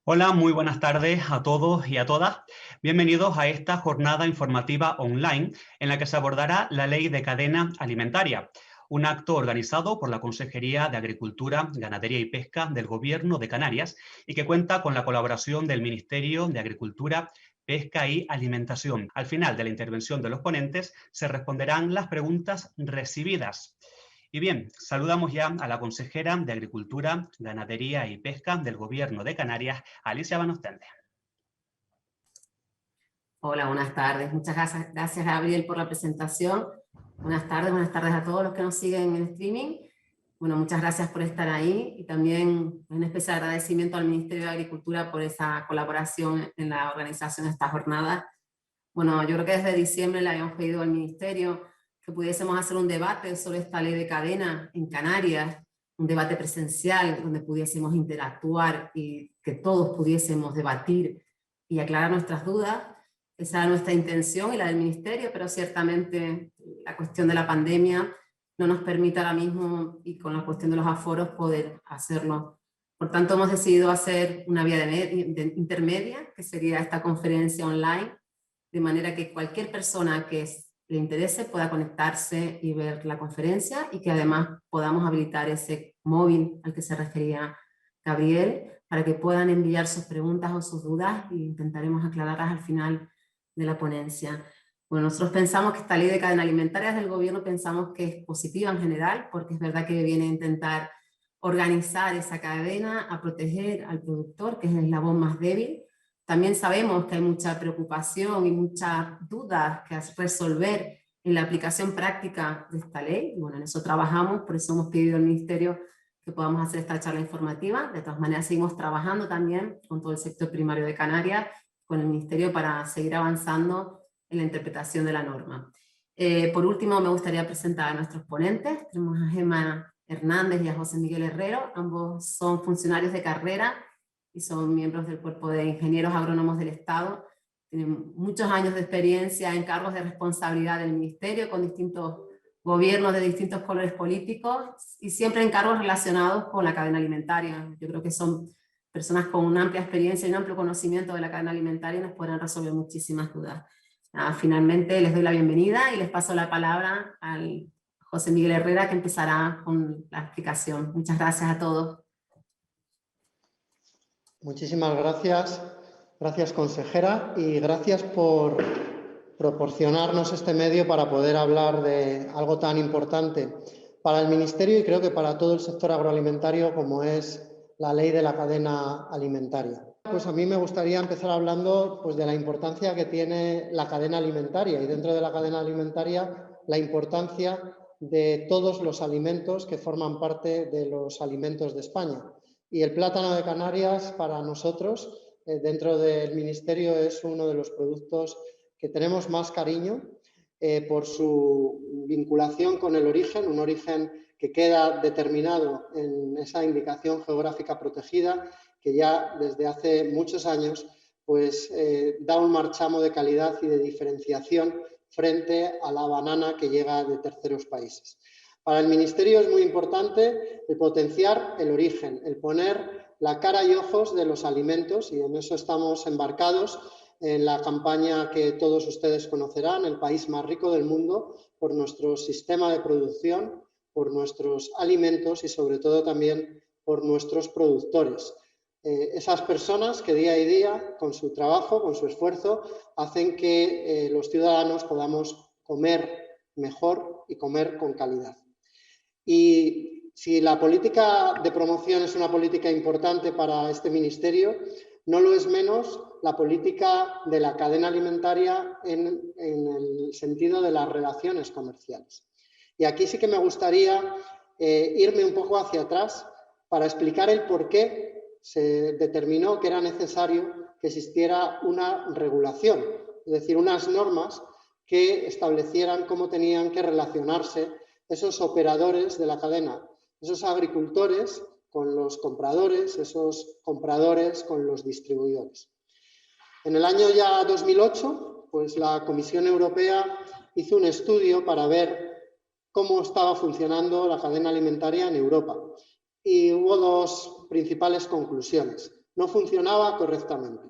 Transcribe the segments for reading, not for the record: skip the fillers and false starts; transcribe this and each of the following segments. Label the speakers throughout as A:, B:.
A: Hola, muy buenas tardes a todos y a todas. Bienvenidos a esta jornada informativa online en la que se abordará la Ley de Cadena Alimentaria, un acto organizado por la Consejería de Agricultura, Ganadería y Pesca del Gobierno de Canarias y que cuenta con la colaboración del Ministerio de Agricultura, Pesca y Alimentación. Al final de la intervención de los ponentes se responderán las preguntas recibidas. Y bien, saludamos ya a la consejera de Agricultura, Ganadería y Pesca del Gobierno de Canarias, Alicia Van Ostende.
B: Hola, buenas tardes. Muchas gracias Gabriel por la presentación. Buenas tardes a todos los que nos siguen en streaming. Bueno, muchas gracias por estar ahí y también un especial agradecimiento al Ministerio de Agricultura por esa colaboración en la organización de esta jornada. Bueno, yo creo que desde diciembre le habíamos pedido al Ministerio que pudiésemos hacer un debate sobre esta ley de cadena en Canarias, un debate presencial donde pudiésemos interactuar y que todos pudiésemos debatir y aclarar nuestras dudas. Esa era nuestra intención y la del Ministerio, pero ciertamente la cuestión de la pandemia no nos permite ahora mismo, y con la cuestión de los aforos, poder hacerlo. Por tanto, hemos decidido hacer una vía intermedia, que sería esta conferencia online, de manera que cualquier persona que le interese pueda conectarse y ver la conferencia, y que además podamos habilitar ese móvil al que se refería Gabriel, para que puedan enviar sus preguntas o sus dudas e intentaremos aclararlas al final de la ponencia. Bueno, nosotros pensamos que esta ley de cadena alimentaria del gobierno pensamos que es positiva en general, porque es verdad que viene a intentar organizar esa cadena, a proteger al productor, que es el eslabón más débil. También sabemos que hay mucha preocupación y muchas dudas que resolver en la aplicación práctica de esta ley. Y bueno, en eso trabajamos, por eso hemos pedido al Ministerio que podamos hacer esta charla informativa. De todas maneras, seguimos trabajando también con todo el sector primario de Canarias, con el Ministerio, para seguir avanzando en la interpretación de la norma. Por último, me gustaría presentar a nuestros ponentes. Tenemos a Gemma Hernández y a José Miguel Herrero. Ambos son funcionarios de carrera y son miembros del Cuerpo de Ingenieros Agrónomos del Estado. Tienen muchos años de experiencia en cargos de responsabilidad del Ministerio, con distintos gobiernos de distintos colores políticos y siempre en cargos relacionados con la cadena alimentaria. Yo creo que son personas con una amplia experiencia y un amplio conocimiento de la cadena alimentaria y nos podrán resolver muchísimas dudas. Finalmente les doy la bienvenida y les paso la palabra al José Miguel Herrera, que empezará con la explicación. Muchas gracias a todos.
C: Muchísimas gracias. Gracias, consejera, y gracias por proporcionarnos este medio para poder hablar de algo tan importante para el Ministerio y creo que para todo el sector agroalimentario como es la ley de la cadena alimentaria. Pues a mí me gustaría empezar hablando de la importancia que tiene la cadena alimentaria y dentro de la cadena alimentaria la importancia de todos los alimentos que forman parte de los alimentos de España. Y el plátano de Canarias para nosotros dentro del Ministerio es uno de los productos que tenemos más cariño por su vinculación con el origen, un origen que queda determinado en esa indicación geográfica protegida que ya desde hace muchos años da un marchamo de calidad y de diferenciación frente a la banana que llega de terceros países. Para el Ministerio es muy importante el potenciar el origen, el poner la cara y ojos de los alimentos y en eso estamos embarcados en la campaña que todos ustedes conocerán, el país más rico del mundo, por nuestro sistema de producción, por nuestros alimentos y sobre todo también por nuestros productores. Esas personas que día a día, con su trabajo, con su esfuerzo, hacen que los ciudadanos podamos comer mejor y comer con calidad. Y si la política de promoción es una política importante para este Ministerio, no lo es menos la política de la cadena alimentaria en el sentido de las relaciones comerciales. Y aquí sí que me gustaría irme un poco hacia atrás para explicar el por qué se determinó que era necesario que existiera una regulación, es decir, unas normas que establecieran cómo tenían que relacionarse esos operadores de la cadena, esos agricultores con los compradores, esos compradores con los distribuidores. En el año ya 2008, la Comisión Europea hizo un estudio para ver cómo estaba funcionando la cadena alimentaria en Europa y hubo dos principales conclusiones. no funcionaba correctamente.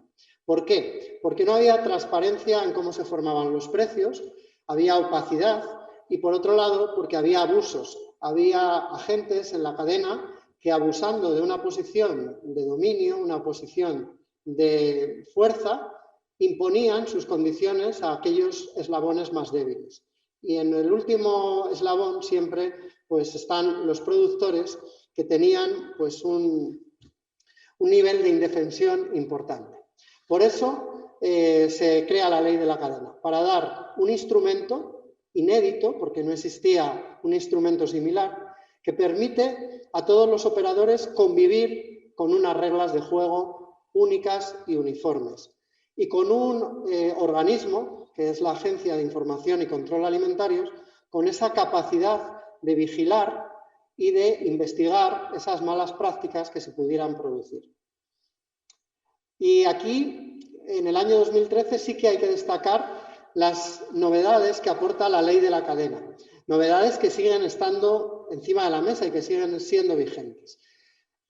C: ¿Por qué? Porque no había transparencia en cómo se formaban los precios, había opacidad y, por otro lado, porque había abusos. Había agentes en la cadena que, abusando de una posición de dominio, una posición de fuerza, imponían sus condiciones a aquellos eslabones más débiles. Y en el último eslabón siempre pues, están los productores que tenían pues, un nivel de indefensión importante. Por eso se crea la ley de la cadena, para dar un instrumento inédito, porque no existía un instrumento similar, que permite a todos los operadores convivir con unas reglas de juego únicas y uniformes. Y con un organismo, que es la Agencia de Información y Control Alimentarios, con esa capacidad de vigilar y de investigar esas malas prácticas que se pudieran producir. Y aquí, en el año 2013, sí que hay que destacar las novedades que aporta la ley de la cadena. Novedades que siguen estando encima de la mesa y que siguen siendo vigentes.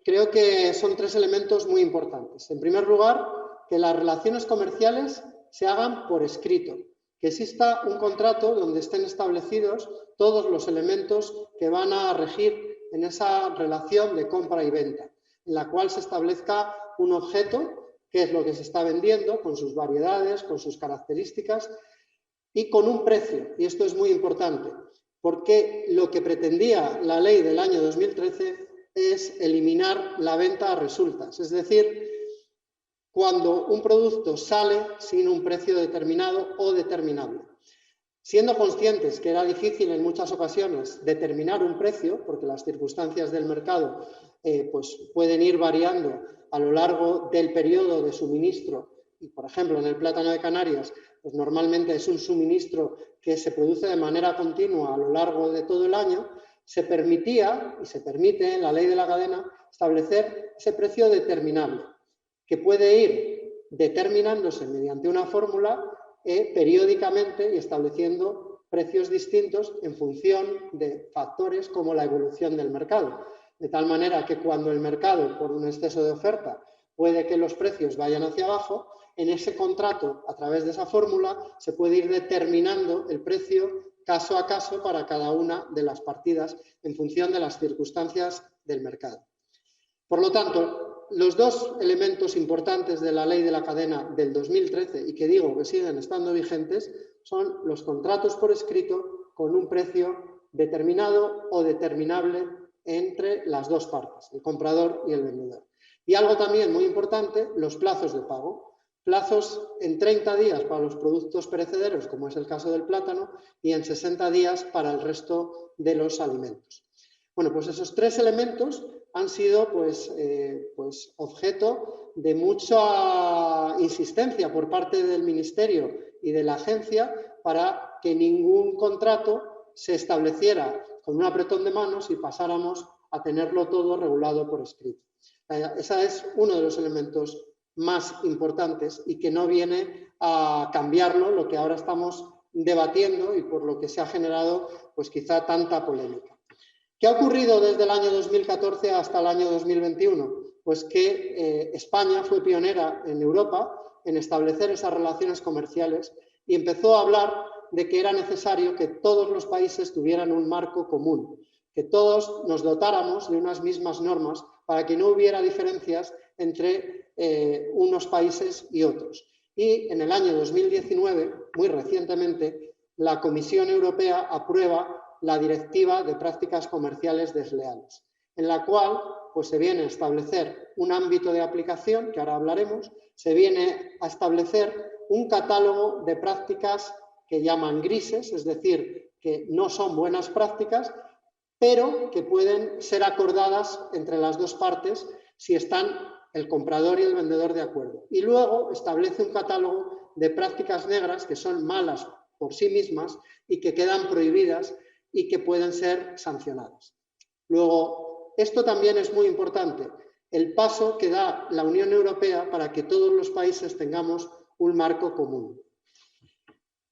C: Creo que son tres elementos muy importantes. En primer lugar, que las relaciones comerciales se hagan por escrito, que exista un contrato donde estén establecidos todos los elementos que van a regir en esa relación de compra y venta, en la cual se establezca un objeto, que es lo que se está vendiendo, con sus variedades, con sus características y con un precio. Y esto es muy importante, porque lo que pretendía la ley del año 2013 es eliminar la venta a resultas, es decir, cuando un producto sale sin un precio determinado o determinable. Siendo conscientes que era difícil en muchas ocasiones determinar un precio, porque las circunstancias del mercado pues pueden ir variando a lo largo del periodo de suministro, y por ejemplo en el plátano de Canarias, pues normalmente es un suministro que se produce de manera continua a lo largo de todo el año, se permitía y se permite en la ley de la cadena establecer ese precio determinable, que puede ir determinándose mediante una fórmula periódicamente y estableciendo precios distintos en función de factores como la evolución del mercado. De tal manera que cuando el mercado, por un exceso de oferta, puede que los precios vayan hacia abajo, en ese contrato, a través de esa fórmula, se puede ir determinando el precio caso a caso para cada una de las partidas en función de las circunstancias del mercado. Por lo tanto, los dos elementos importantes de la ley de la cadena del 2013 y que digo que siguen estando vigentes son los contratos por escrito con un precio determinado o determinable entre las dos partes, el comprador y el vendedor. Y algo también muy importante, los plazos de pago. Plazos en 30 días para los productos perecederos, como es el caso del plátano, y en 60 días para el resto de los alimentos. Bueno, pues esos tres elementos han sido pues objeto de mucha insistencia por parte del Ministerio y de la agencia para que ningún contrato se estableciera con un apretón de manos y pasáramos a tenerlo todo regulado por escrito. Ese es uno de los elementos más importantes y que no viene a cambiarlo, lo que ahora estamos debatiendo y por lo que se ha generado pues quizá tanta polémica. ¿Qué ha ocurrido desde el año 2014 hasta el año 2021? Pues que España fue pionera en Europa en establecer esas relaciones comerciales y empezó a hablar de que era necesario que todos los países tuvieran un marco común, que todos nos dotáramos de unas mismas normas para que no hubiera diferencias entre unos países y otros. Y en el año 2019, muy recientemente, la Comisión Europea aprueba la Directiva de Prácticas Comerciales Desleales, en la cual pues, se viene a establecer un ámbito de aplicación, que ahora hablaremos, se viene a establecer un catálogo de prácticas que llaman grises, es decir, que no son buenas prácticas, pero que pueden ser acordadas entre las dos partes si están el comprador y el vendedor de acuerdo. Y luego establece un catálogo de prácticas negras que son malas por sí mismas y que quedan prohibidas y que pueden ser sancionadas. Luego, esto también es muy importante, el paso que da la Unión Europea para que todos los países tengamos un marco común.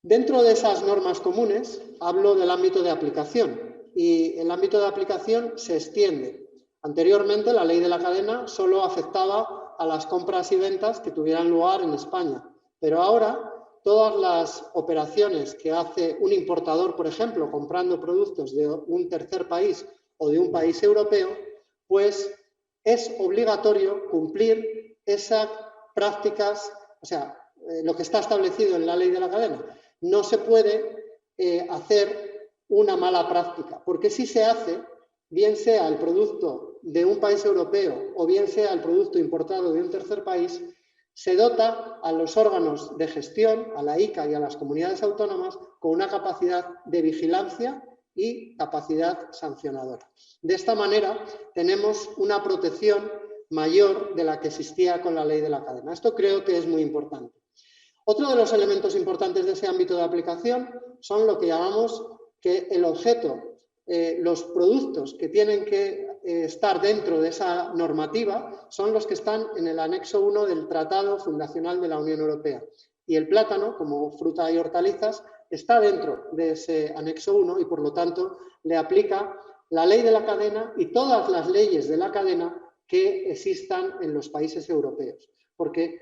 C: Dentro de esas normas comunes, hablo del ámbito de aplicación y el ámbito de aplicación se extiende. Anteriormente, la ley de la cadena solo afectaba a las compras y ventas que tuvieran lugar en España. Pero ahora todas las operaciones que hace un importador, por ejemplo, comprando productos de un tercer país o de un país europeo, pues es obligatorio cumplir esas prácticas, o sea, lo que está establecido en la ley de la cadena. No se puede hacer una mala práctica, porque si se hace, bien sea el producto de un país europeo o bien sea el producto importado de un tercer país, se dota a los órganos de gestión, a la ICA y a las comunidades autónomas, con una capacidad de vigilancia y capacidad sancionadora. De esta manera tenemos una protección mayor de la que existía con la ley de la cadena. Esto creo que es muy importante. Otro de los elementos importantes de ese ámbito de aplicación son lo que llamamos que el objeto, los productos que tienen que estar dentro de esa normativa son los que están en el anexo 1 del Tratado Fundacional de la Unión Europea. Y el plátano, como fruta y hortalizas, está dentro de ese anexo 1 y por lo tanto le aplica la ley de la cadena y todas las leyes de la cadena que existan en los países europeos. Porque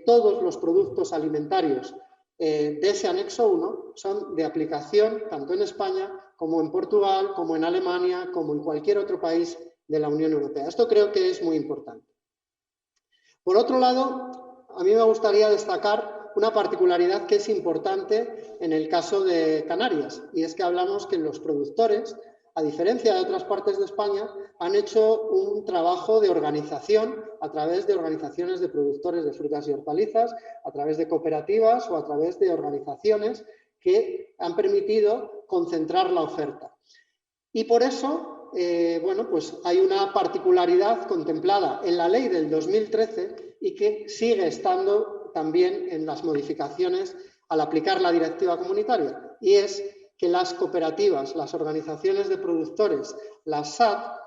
C: todos los productos alimentarios de ese anexo 1 son de aplicación tanto en España como en Portugal, como en Alemania, como en cualquier otro país de la Unión Europea. Esto creo que es muy importante. Por otro lado, a mí me gustaría destacar una particularidad que es importante en el caso de Canarias, y es que hablamos que los productores, a diferencia de otras partes de España, han hecho un trabajo de organización a través de organizaciones de productores de frutas y hortalizas, a través de cooperativas o a través de organizaciones que han permitido concentrar la oferta. Y por eso, bueno, pues hay una particularidad contemplada en la ley del 2013 y que sigue estando también en las modificaciones al aplicar la directiva comunitaria, y es que las cooperativas, las organizaciones de productores, las SAT,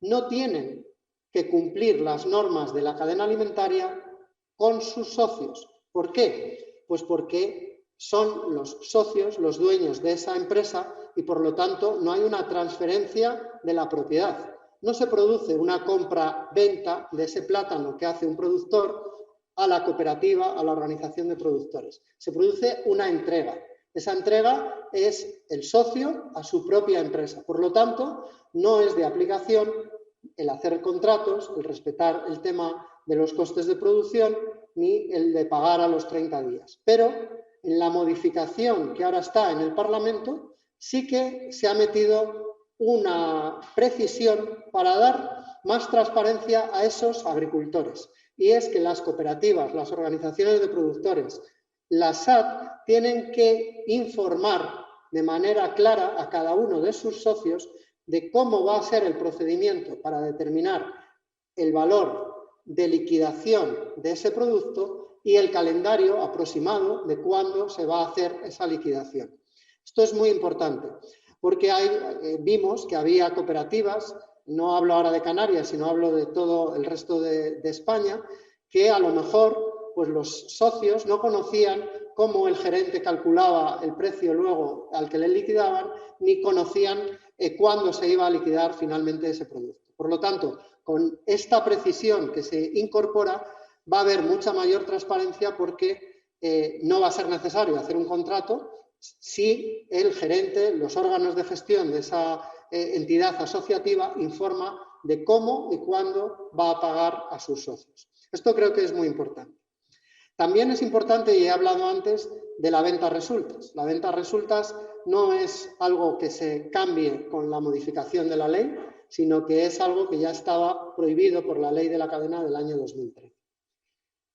C: no tienen que cumplir las normas de la cadena alimentaria con sus socios. ¿Por qué? Pues porque son los socios, los dueños de esa empresa y por lo tanto no hay una transferencia de la propiedad. No se produce una compra-venta de ese plátano que hace un productor a la cooperativa, a la organización de productores. Se produce una entrega. Esa entrega es el socio a su propia empresa. Por lo tanto, no es de aplicación el hacer contratos, el respetar el tema de los costes de producción, ni el de pagar a los 30 días. Pero en la modificación que ahora está en el Parlamento, sí que se ha metido una precisión para dar más transparencia a esos agricultores. Y es que las cooperativas, las organizaciones de productores, las SAT tienen que informar de manera clara a cada uno de sus socios de cómo va a ser el procedimiento para determinar el valor de liquidación de ese producto y el calendario aproximado de cuándo se va a hacer esa liquidación. Esto es muy importante porque vimos que había cooperativas, no hablo ahora de Canarias, sino hablo de todo el resto de España, que a lo mejor pues los socios no conocían cómo el gerente calculaba el precio luego al que le liquidaban, ni conocían cuándo se iba a liquidar finalmente ese producto. Por lo tanto, con esta precisión que se incorpora, va a haber mucha mayor transparencia porque no va a ser necesario hacer un contrato si el gerente, los órganos de gestión de esa entidad asociativa informa de cómo y cuándo va a pagar a sus socios. Esto creo que es muy importante. También es importante, y he hablado antes, de la venta a resultas. La venta a resultas no es algo que se cambie con la modificación de la ley, sino que es algo que ya estaba prohibido por la ley de la cadena del año 2013.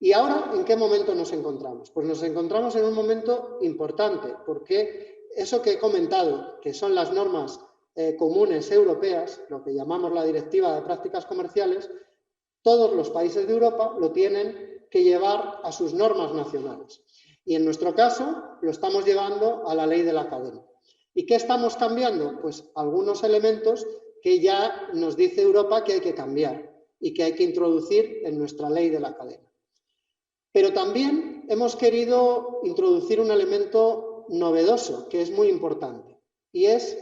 C: ¿Y ahora en qué momento nos encontramos? Pues nos encontramos en un momento importante, porque eso que he comentado, que son las normas comunes europeas, lo que llamamos la Directiva de Prácticas Comerciales, todos los países de Europa lo tienen que llevar a sus normas nacionales. Y en nuestro caso lo estamos llevando a la ley de la cadena. ¿Y qué estamos cambiando? Pues algunos elementos que ya nos dice Europa que hay que cambiar y que hay que introducir en nuestra ley de la cadena. Pero también hemos querido introducir un elemento novedoso que es muy importante y es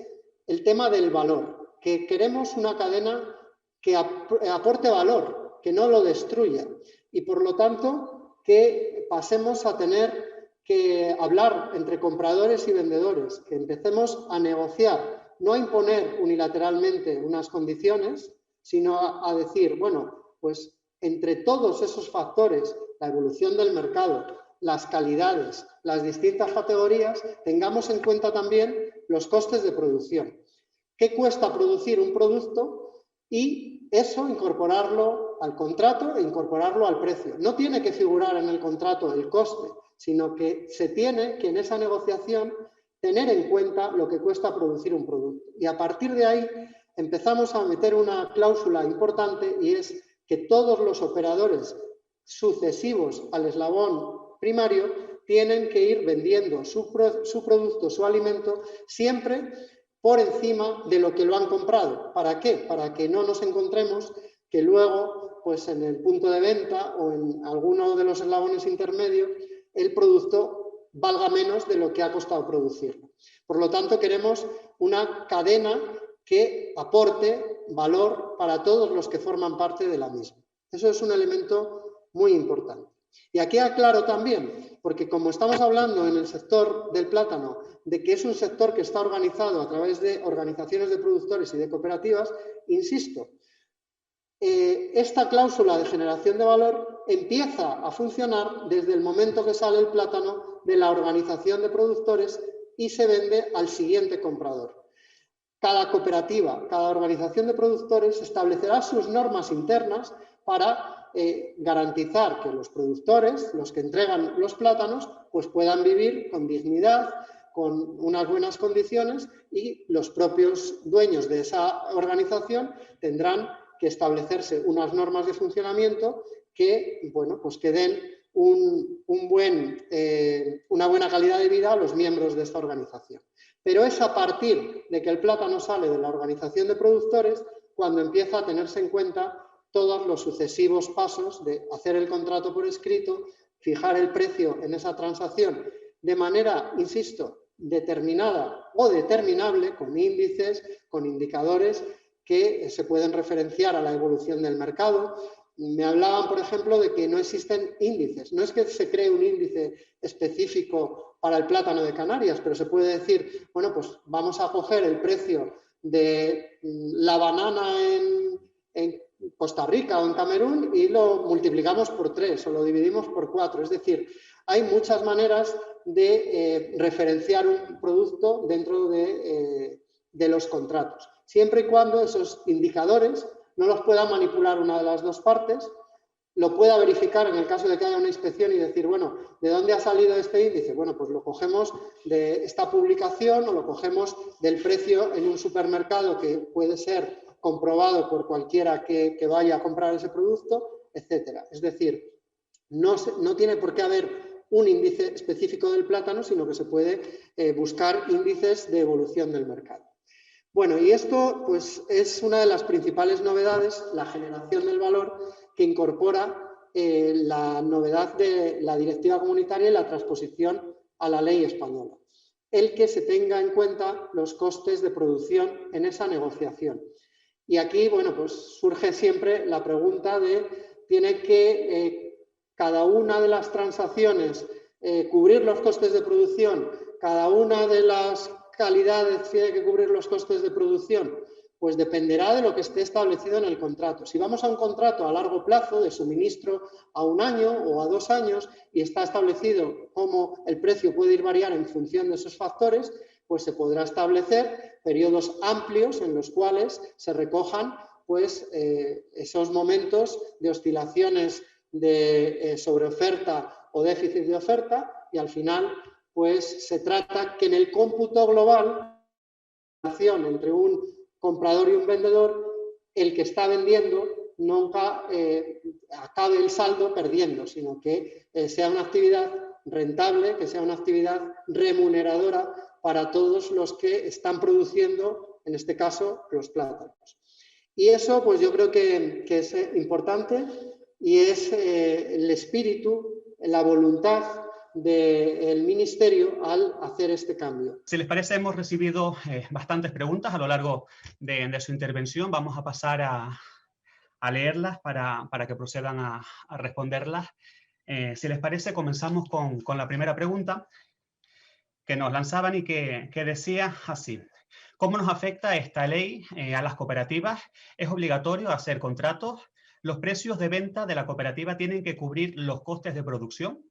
C: el tema del valor, que queremos una cadena que aporte valor que no lo destruya y por lo tanto que pasemos a tener que hablar entre compradores y vendedores, que empecemos a negociar, no a imponer unilateralmente unas condiciones, sino a decir, bueno, pues entre todos esos factores, la evolución del mercado, las calidades, las distintas categorías, tengamos en cuenta también los costes de producción. ¿Qué cuesta producir un producto? Y eso incorporarlo al contrato e incorporarlo al precio. No tiene que figurar en el contrato el coste, sino que se tiene que en esa negociación tener en cuenta lo que cuesta producir un producto. Y a partir de ahí empezamos a meter una cláusula importante y es que todos los operadores sucesivos al eslabón primario tienen que ir vendiendo su producto, su alimento, siempre por encima de lo que lo han comprado. ¿Para qué? Para que no nos encontremos que luego, pues en el punto de venta o en alguno de los eslabones intermedios, el producto valga menos de lo que ha costado producirlo. Por lo tanto, queremos una cadena que aporte valor para todos los que forman parte de la misma. Eso es un elemento muy importante. Y aquí aclaro también, porque como estamos hablando en el sector del plátano, de que es un sector que está organizado a través de organizaciones de productores y de cooperativas, insisto, esta cláusula de generación de valor empieza a funcionar desde el momento que sale el plátano de la organización de productores y se vende al siguiente comprador. Cada cooperativa, cada organización de productores establecerá sus normas internas para garantizar que los productores, los que entregan los plátanos, pues puedan vivir con dignidad, con unas buenas condiciones y los propios dueños de esa organización tendrán que establecerse unas normas de funcionamiento que, bueno, pues que den una buena calidad de vida a los miembros de esta organización. Pero es a partir de que el plátano sale de la organización de productores cuando empieza a tenerse en cuenta todos los sucesivos pasos de hacer el contrato por escrito, fijar el precio en esa transacción de manera, insisto, determinada o determinable, con índices, con indicadores que se pueden referenciar a la evolución del mercado. Me hablaban, por ejemplo, de que no existen índices. No es que se cree un índice específico para el plátano de Canarias, pero se puede decir, bueno, pues vamos a coger el precio de la banana en Costa Rica o en Camerún y lo multiplicamos por 3 o lo dividimos por 4. Es decir, hay muchas maneras de referenciar un producto dentro de los contratos, siempre y cuando esos indicadores no los pueda manipular una de las dos partes, lo pueda verificar en el caso de que haya una inspección y decir, bueno, ¿de dónde ha salido este índice? Bueno, pues lo cogemos de esta publicación o lo cogemos del precio en un supermercado que puede ser comprobado por cualquiera que vaya a comprar ese producto, etcétera. Es decir, no tiene por qué haber un índice específico del plátano, sino que se puede buscar índices de evolución del mercado. Bueno, y esto pues, es una de las principales novedades, la generación del valor, que incorpora la novedad de la directiva comunitaria y la transposición a la ley española. El que se tenga en cuenta los costes de producción en esa negociación. Y aquí, bueno, pues surge siempre la pregunta de, ¿tiene que cada una de las transacciones cubrir los costes de producción? ¿Cada una de las calidades tiene que cubrir los costes de producción? Pues dependerá de lo que esté establecido en el contrato. Si vamos a un contrato a largo plazo de suministro a 1 año o a 2 años y está establecido cómo el precio puede ir variar en función de esos factores, pues se podrá establecer periodos amplios en los cuales se recojan pues, esos momentos de oscilaciones de sobreoferta o déficit de oferta y al final pues se trata que en el cómputo global entre un comprador y un vendedor, el que está vendiendo nunca acabe el saldo perdiendo, sino que sea una actividad rentable, que sea una actividad remuneradora para todos los que están produciendo, en este caso, los plátanos. Y eso, pues yo creo que es importante y es el espíritu, la voluntad del Ministerio al hacer este cambio.
A: Si les parece, hemos recibido bastantes preguntas a lo largo de su intervención. Vamos a pasar a leerlas para que procedan a responderlas. Si les parece, comenzamos con la primera pregunta que nos lanzaban y que decía así. ¿Cómo nos afecta esta ley a las cooperativas? ¿Es obligatorio hacer contratos? ¿Los precios de venta de la cooperativa tienen que cubrir los costes de producción?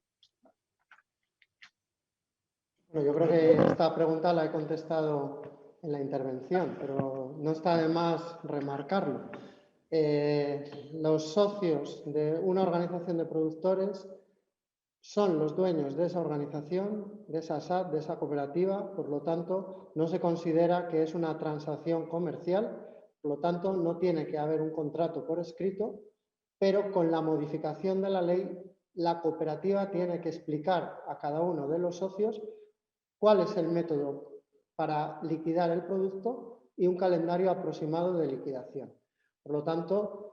C: Bueno, yo creo que esta pregunta la he contestado en la intervención, pero no está de más remarcarlo. Los socios de una organización de productores son los dueños de esa organización, de esa SAT, de esa cooperativa, por lo tanto, no se considera que es una transacción comercial, por lo tanto, no tiene que haber un contrato por escrito, pero con la modificación de la ley, la cooperativa tiene que explicar a cada uno de los socios cuál es el método para liquidar el producto y un calendario aproximado de liquidación. Por lo tanto,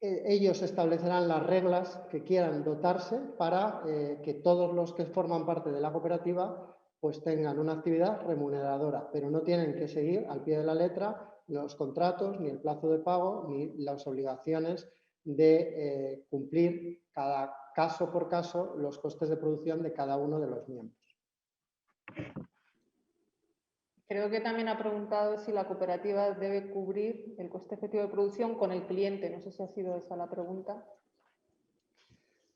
C: ellos establecerán las reglas que quieran dotarse para que todos los que forman parte de la cooperativa pues tengan una actividad remuneradora, pero no tienen que seguir al pie de la letra los contratos, ni el plazo de pago, ni las obligaciones de cumplir cada caso por caso los costes de producción de cada uno de los miembros.
D: Creo que también ha preguntado si la cooperativa debe cubrir el coste efectivo de producción con el cliente. No sé si ha sido esa la pregunta.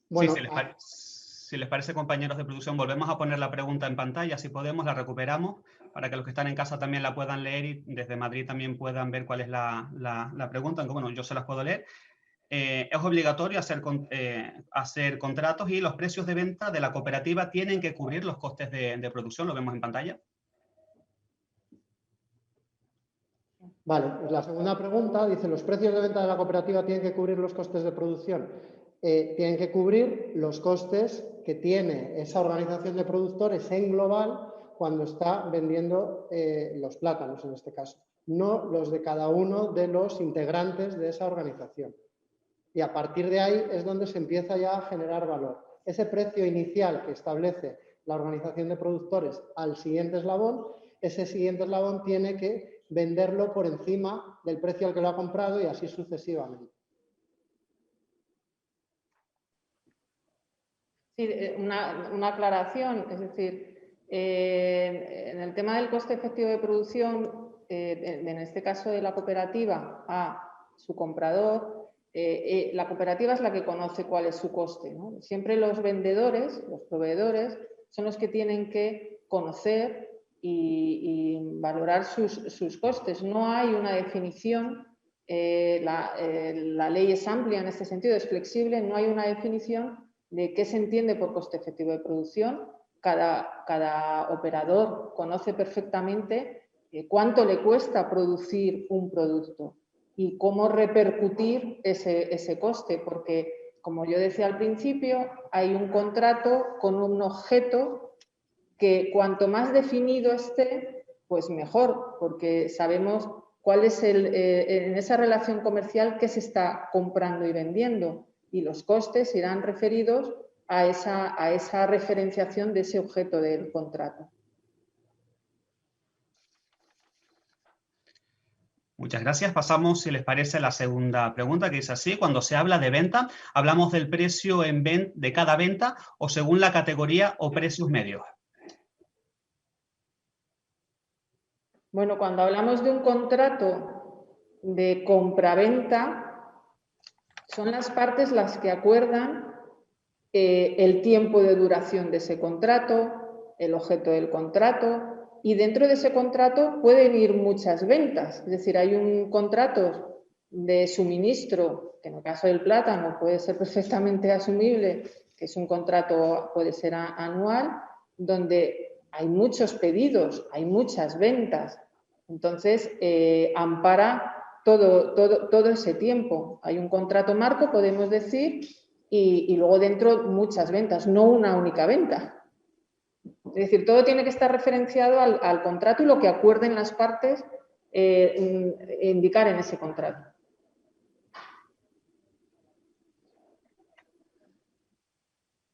C: Bueno,
A: sí, si les parece, compañeros de producción, volvemos a poner la pregunta en pantalla. Si podemos, la recuperamos para que los que están en casa también la puedan leer y desde Madrid también puedan ver cuál es la pregunta. Aunque, bueno, yo se las puedo leer. Es obligatorio hacer contratos y los precios de venta de la cooperativa tienen que cubrir los costes de producción. Lo vemos en pantalla.
C: Vale, pues la segunda pregunta dice, ¿los precios de venta de la cooperativa tienen que cubrir los costes de producción? Tienen que cubrir los costes que tiene esa organización de productores en global cuando está vendiendo los plátanos, en este caso, no los de cada uno de los integrantes de esa organización. Y a partir de ahí es donde se empieza ya a generar valor. Ese precio inicial que establece la organización de productores al siguiente eslabón, ese siguiente eslabón tiene que venderlo por encima del precio al que lo ha comprado y así sucesivamente.
D: Sí, una aclaración, es decir, en el tema del coste efectivo de producción, en este caso de la cooperativa a su comprador, la cooperativa es la que conoce cuál es su coste, ¿no? Siempre los vendedores, los proveedores, son los que tienen que conocer y valorar sus costes. No hay una definición, la ley es amplia en este sentido, es flexible, no hay una definición de qué se entiende por coste efectivo de producción. Cada operador conoce perfectamente cuánto le cuesta producir un producto y cómo repercutir ese coste, porque, como yo decía al principio, hay un contrato con un objeto que cuanto más definido esté, pues mejor, porque sabemos cuál es en esa relación comercial qué se está comprando y vendiendo, y los costes irán referidos a esa referenciación de ese objeto del contrato.
A: Muchas gracias. Pasamos, si les parece, a la segunda pregunta, que dice así. Cuando se habla de venta, ¿hablamos del precio de cada venta o según la categoría o precios medios?
D: Bueno, cuando hablamos de un contrato de compraventa, son las partes las que acuerdan el tiempo de duración de ese contrato, el objeto del contrato, y dentro de ese contrato pueden ir muchas ventas. Es decir, hay un contrato de suministro, que en el caso del plátano puede ser perfectamente asumible, que es un contrato, puede ser anual, donde hay muchos pedidos, hay muchas ventas. Entonces, ampara todo ese tiempo. Hay un contrato marco, podemos decir, y luego dentro muchas ventas, no una única venta. Es decir, todo tiene que estar referenciado al contrato y lo que acuerden las partes indicar en ese contrato.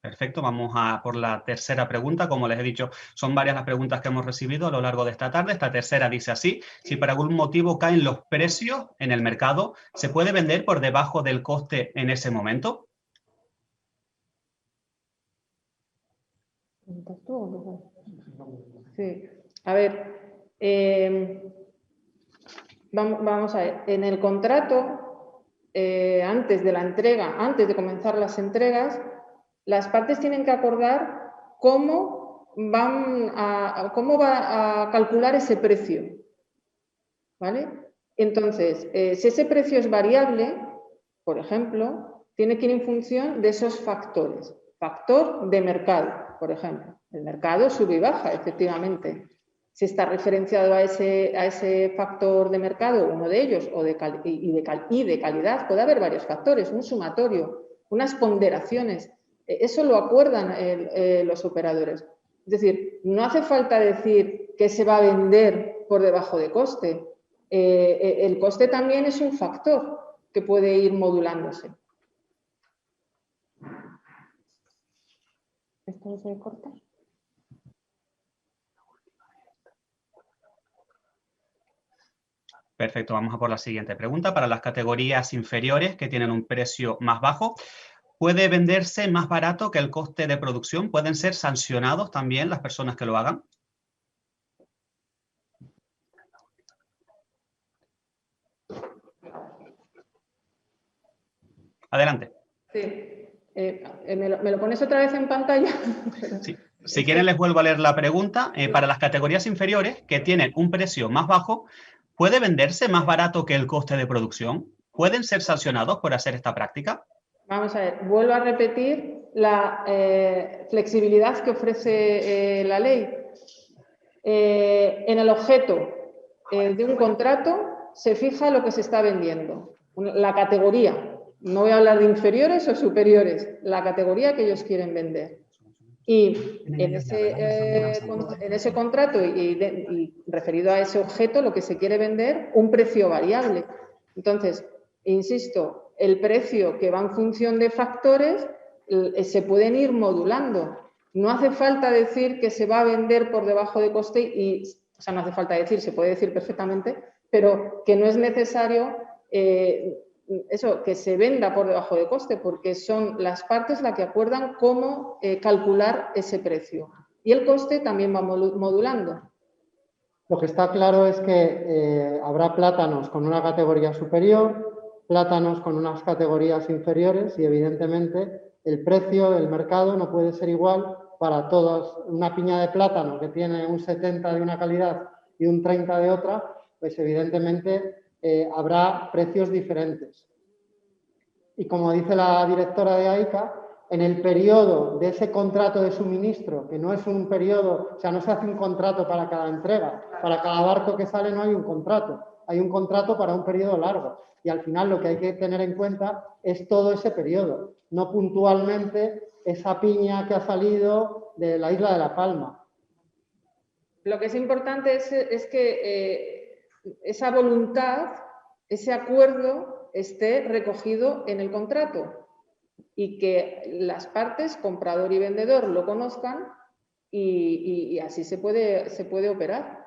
A: Perfecto, vamos a por la tercera pregunta. Como les he dicho, son varias las preguntas que hemos recibido a lo largo de esta tarde. Esta tercera dice así: si por algún motivo caen los precios en el mercado, ¿se puede vender por debajo del coste en ese momento?
D: Sí, a ver, vamos a ver, en el contrato, antes de la entrega, antes de comenzar las entregas, las partes tienen que acordar cómo va a calcular ese precio, ¿vale? Entonces, si ese precio es variable, por ejemplo, tiene que ir en función de esos factores. Factor de mercado, por ejemplo. El mercado sube y baja, efectivamente. Si está referenciado a ese factor de mercado, uno de ellos, y de calidad, puede haber varios factores, un sumatorio, unas ponderaciones. Eso lo acuerdan los operadores. Es decir, no hace falta decir que se va a vender por debajo de coste. El coste también es un factor que puede ir modulándose. ¿Esto se corta?
A: Perfecto, vamos a por la siguiente pregunta. Para las categorías inferiores que tienen un precio más bajo, ¿puede venderse más barato que el coste de producción? ¿Pueden ser sancionados también las personas que lo hagan? Adelante.
D: Sí. ¿Me lo pones otra vez en pantalla?
A: Sí. Si quieren les vuelvo a leer la pregunta. Para las categorías inferiores que tienen un precio más bajo, ¿puede venderse más barato que el coste de producción? ¿Pueden ser sancionados por hacer esta práctica?
D: Vamos a ver, vuelvo a repetir la flexibilidad que ofrece la ley. En el objeto de un contrato se fija lo que se está vendiendo, la categoría. No voy a hablar de inferiores o superiores, la categoría que ellos quieren vender. Y en ese contrato y referido a ese objeto, lo que se quiere vender, un precio variable. Entonces, insisto, el precio que va en función de factores se pueden ir modulando. No hace falta decir que se va a vender por debajo de coste, o sea, no hace falta decir, se puede decir perfectamente, pero que no es necesario eso, que se venda por debajo de coste, porque son las partes las que acuerdan cómo calcular ese precio. Y el coste también va modulando.
C: Lo que está claro es que habrá plátanos con una categoría superior, plátanos con unas categorías inferiores y, evidentemente, el precio del mercado no puede ser igual para todos. Una piña de plátano que tiene un 70 de una calidad y un 30 de otra, pues, evidentemente, habrá precios diferentes. Y como dice la directora de AICA, en el periodo de ese contrato de suministro, que no es un periodo, o sea, no se hace un contrato para cada entrega, para cada barco que sale no hay un contrato, hay un contrato para un periodo largo. Y al final lo que hay que tener en cuenta es todo ese periodo, no puntualmente esa piña que ha salido de la isla de La Palma.
D: Lo que es importante es que esa voluntad, ese acuerdo esté recogido en el contrato y que las partes, comprador y vendedor, lo conozcan y así se puede operar.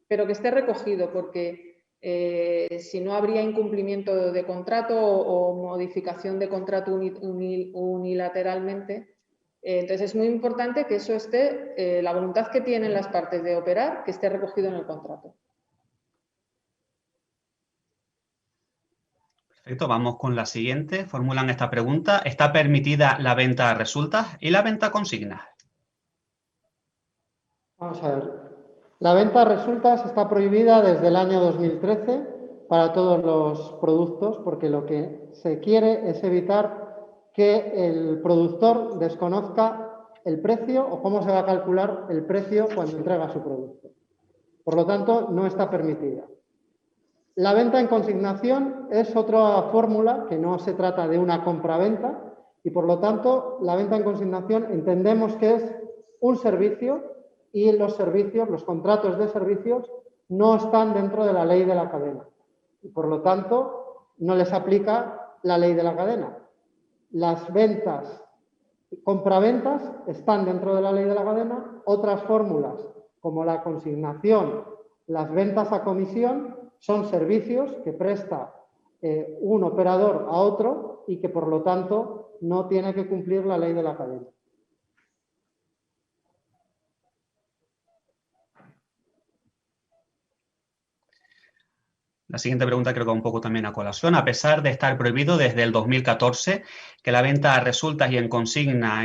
D: Pero que esté recogido, porque si no habría incumplimiento de contrato o modificación de contrato unilateralmente. Entonces es muy importante que eso esté, la voluntad que tienen las partes de operar, que esté recogido en el contrato.
A: Perfecto, vamos con la siguiente. Formulan esta pregunta. ¿Está permitida la venta a resultas y la venta a consignas?
C: Vamos a ver. La venta a resultas está prohibida desde el año 2013 para todos los productos, porque lo que se quiere es evitar que el productor desconozca el precio o cómo se va a calcular el precio cuando entrega su producto. Por lo tanto, no está permitida. La venta en consignación es otra fórmula que no se trata de una compraventa y, por lo tanto, la venta en consignación entendemos que es un servicio y los servicios, los contratos de servicios, no están dentro de la ley de la cadena. Y, por lo tanto, no les aplica la ley de la cadena. Las ventas compraventas están dentro de la ley de la cadena, otras fórmulas como la consignación, las ventas a comisión, son servicios que presta un operador a otro y que por lo tanto no tiene que cumplir la ley de la cadena.
A: La siguiente pregunta creo que va un poco también a colación. A pesar de estar prohibido desde el 2014, que la venta a resultas y en consigna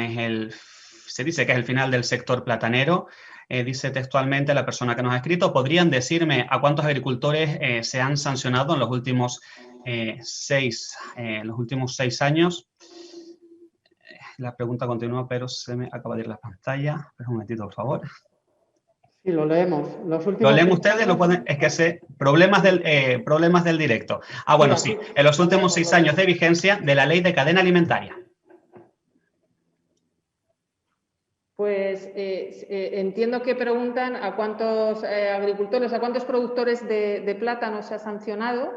A: se dice que es el final del sector platanero, dice textualmente la persona que nos ha escrito, ¿podrían decirme a cuántos agricultores se han sancionado en los últimos 6 años? La pregunta continúa, pero se me acaba de ir la pantalla. Un momentito, por favor.
C: Sí, lo leemos. Los
A: Lo
C: últimos
A: leen
C: 6
A: ustedes,
C: años,
A: lo pueden, es que sé, problemas del directo. Ah, bueno, sí,
C: aquí
A: en los
C: lo
A: últimos
C: leemos,
A: 6
C: lo
A: años de
C: leemos.
A: vigencia de la ley de cadena alimentaria.
D: Pues entiendo que preguntan a cuántos agricultores, a cuántos productores de plátano se ha sancionado.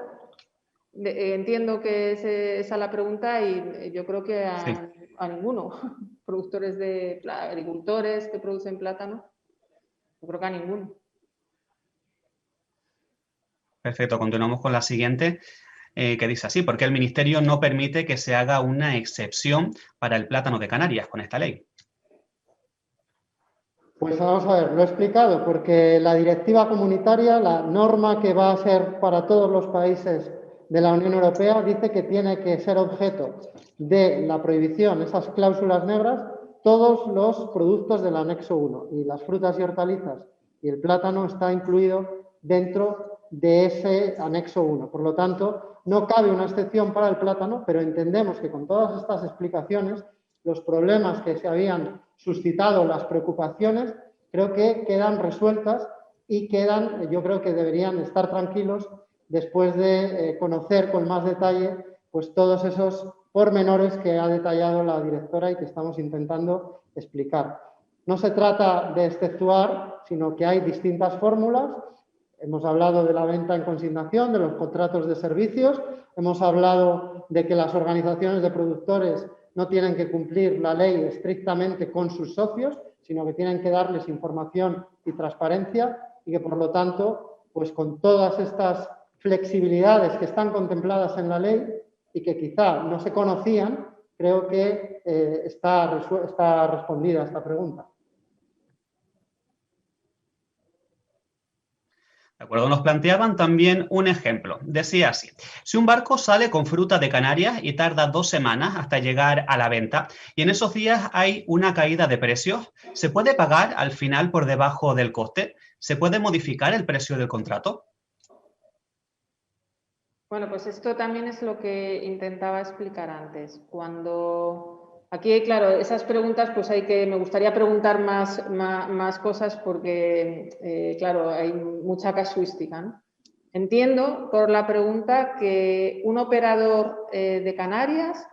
D: Entiendo que es esa la pregunta y yo creo que
A: Sí.
D: a ninguno. Productores agricultores que producen plátano, yo creo que a ninguno.
A: Perfecto, continuamos con la siguiente, que dice así, ¿por qué el Ministerio no permite que se haga una excepción para el plátano de Canarias con esta ley?
C: Pues vamos a ver, lo he explicado, porque la directiva comunitaria, la norma que va a ser para todos los países de la Unión Europea, dice que tiene que ser objeto de la prohibición, esas cláusulas negras, todos los productos del anexo 1. Y las frutas y hortalizas y el plátano está incluido dentro de ese anexo 1. Por lo tanto, no cabe una excepción para el plátano, pero entendemos que con todas estas explicaciones, los problemas que se habían suscitado, las preocupaciones, creo que quedan resueltas y yo creo que deberían estar tranquilos después de conocer con más detalle pues todos esos pormenores que ha detallado la directora y que estamos intentando explicar. No se trata de exceptuar, sino que hay distintas fórmulas. Hemos hablado de la venta en consignación, de los contratos de servicios, hemos hablado de que las organizaciones de productores no tienen que cumplir la ley estrictamente con sus socios, sino que tienen que darles información y transparencia y que, por lo tanto, pues con todas estas flexibilidades que están contempladas en la ley y que quizá no se conocían, creo que está respondida esta pregunta.
A: ¿De acuerdo? Nos planteaban también un ejemplo. Decía así, si un barco sale con fruta de Canarias y tarda 2 semanas hasta llegar a la venta y en esos días hay una caída de precios, ¿se puede pagar al final por debajo del coste? ¿Se puede modificar el precio del contrato?
D: Bueno, pues esto también es lo que intentaba explicar antes. Aquí, claro, esas preguntas, pues me gustaría preguntar más cosas porque, claro, hay mucha casuística, ¿no? Entiendo por la pregunta que un operador de Canarias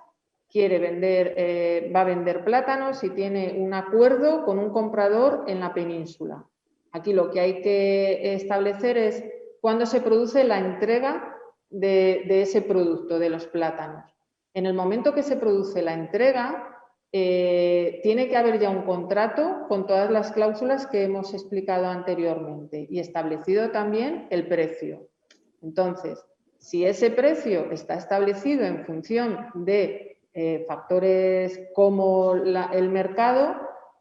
D: va a vender plátanos y tiene un acuerdo con un comprador en la península. Aquí lo que hay que establecer es cuándo se produce la entrega de ese producto, de los plátanos. En el momento que se produce la entrega, tiene que haber ya un contrato con todas las cláusulas que hemos explicado anteriormente y establecido también el precio. Entonces, si ese precio está establecido en función de factores como el mercado,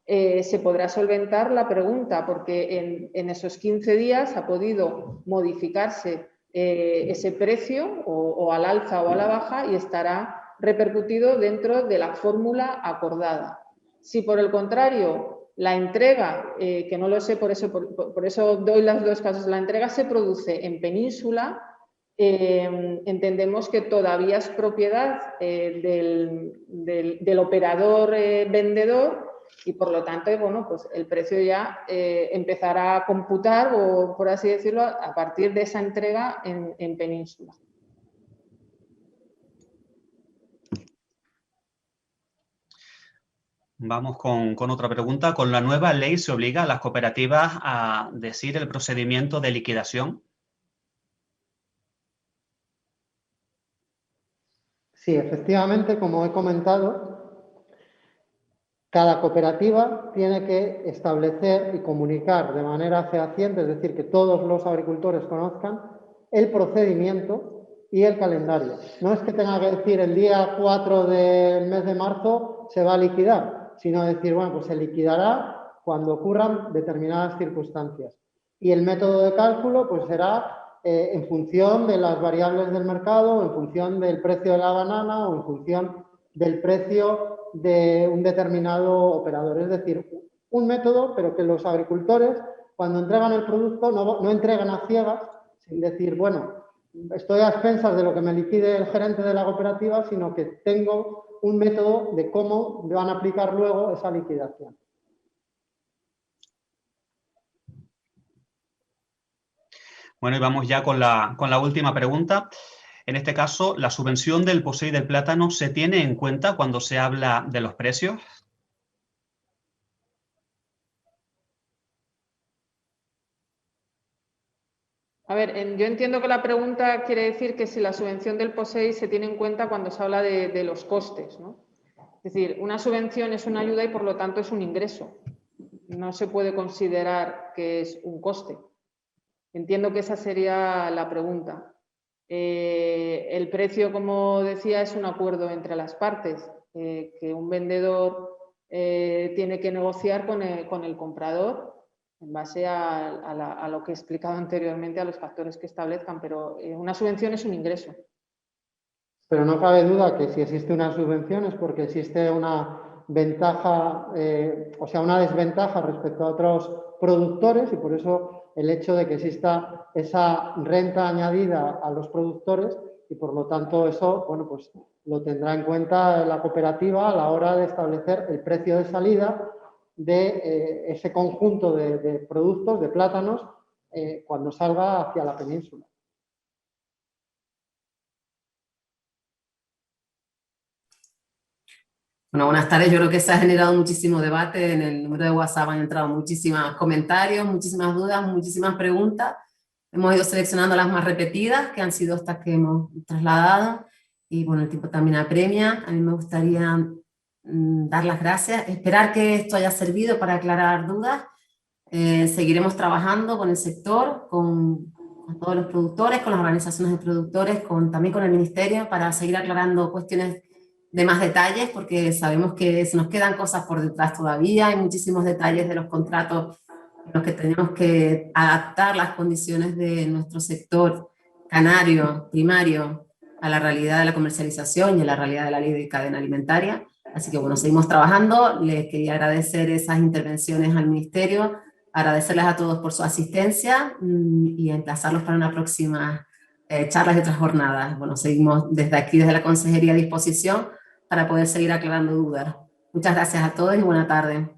D: se podrá solventar la pregunta, porque en esos 15 días ha podido modificarse ese precio o al alza o a la baja y estará repercutido dentro de la fórmula acordada. Si por el contrario la entrega, que no lo sé, por eso doy los dos casos, la entrega se produce en península, entendemos que todavía es propiedad del operador vendedor y por lo tanto, bueno, pues el precio ya empezará a computar, o por así decirlo, a partir de esa entrega en península.
A: Vamos con otra pregunta. ¿Con la nueva ley se obliga a las cooperativas a decir el procedimiento de liquidación?
C: Sí, efectivamente, como he comentado, Cada cooperativa tiene que establecer y comunicar de manera fehaciente, es decir, que todos los agricultores conozcan el procedimiento y el calendario. No es que tenga que decir el día 4 del mes de marzo se va a liquidar, sino decir, bueno, pues se liquidará cuando ocurran determinadas circunstancias. Y el método de cálculo pues será en función de las variables del mercado, en función del precio de la banana o en función del precio de un determinado operador. Es decir, un método, pero que los agricultores, cuando entregan el producto, no entregan a ciegas, sin decir, bueno, estoy a expensas de lo que me liquide el gerente de la cooperativa, sino que tengo un método de cómo van a aplicar luego esa liquidación.
A: Bueno, y vamos ya con la última pregunta. En este caso, ¿la subvención del POSEI del plátano se tiene en cuenta cuando se habla de los precios?
D: A ver, yo entiendo que la pregunta quiere decir que si la subvención del POSEI se tiene en cuenta cuando se habla de los costes, ¿no? Es decir, una subvención es una ayuda y por lo tanto es un ingreso. No se puede considerar que es un coste. Entiendo que esa sería la pregunta. El precio, como decía, es un acuerdo entre las partes, que un vendedor tiene que negociar con el comprador en base a lo que he explicado anteriormente, a los factores que establezcan, pero una subvención es un ingreso.
C: Pero no cabe duda que si existe una subvención es porque existe una ventaja, o sea, una desventaja respecto a otros productores, y por eso el hecho de que exista esa renta añadida a los productores, y por lo tanto eso, bueno, pues lo tendrá en cuenta la cooperativa a la hora de establecer el precio de salida de ese conjunto de productos, de plátanos, cuando salga hacia la península.
B: Bueno, buenas tardes. Yo creo que se ha generado muchísimo debate. En el número de WhatsApp han entrado muchísimos comentarios, muchísimas dudas, muchísimas preguntas. Hemos ido seleccionando las más repetidas, que han sido estas que hemos trasladado. Y bueno, el tiempo también apremia. A mí me gustaría dar las gracias, esperar que esto haya servido para aclarar dudas. Seguiremos trabajando con el sector, con todos los productores, con las organizaciones de productores, también con el Ministerio, para seguir aclarando cuestiones de más detalles, porque sabemos que se nos quedan cosas por detrás todavía, hay muchísimos detalles de los contratos en los que tenemos que adaptar las condiciones de nuestro sector canario, primario, a la realidad de la comercialización y a la realidad de la ley de cadena alimentaria. Así que bueno, seguimos trabajando. Les quería agradecer esas intervenciones al Ministerio, agradecerles a todos por su asistencia y emplazarlos para una próxima charlas y otras jornadas. Bueno, seguimos desde aquí, desde la Consejería, a disposición para poder seguir aclarando dudas. Muchas gracias a todos y buena tarde.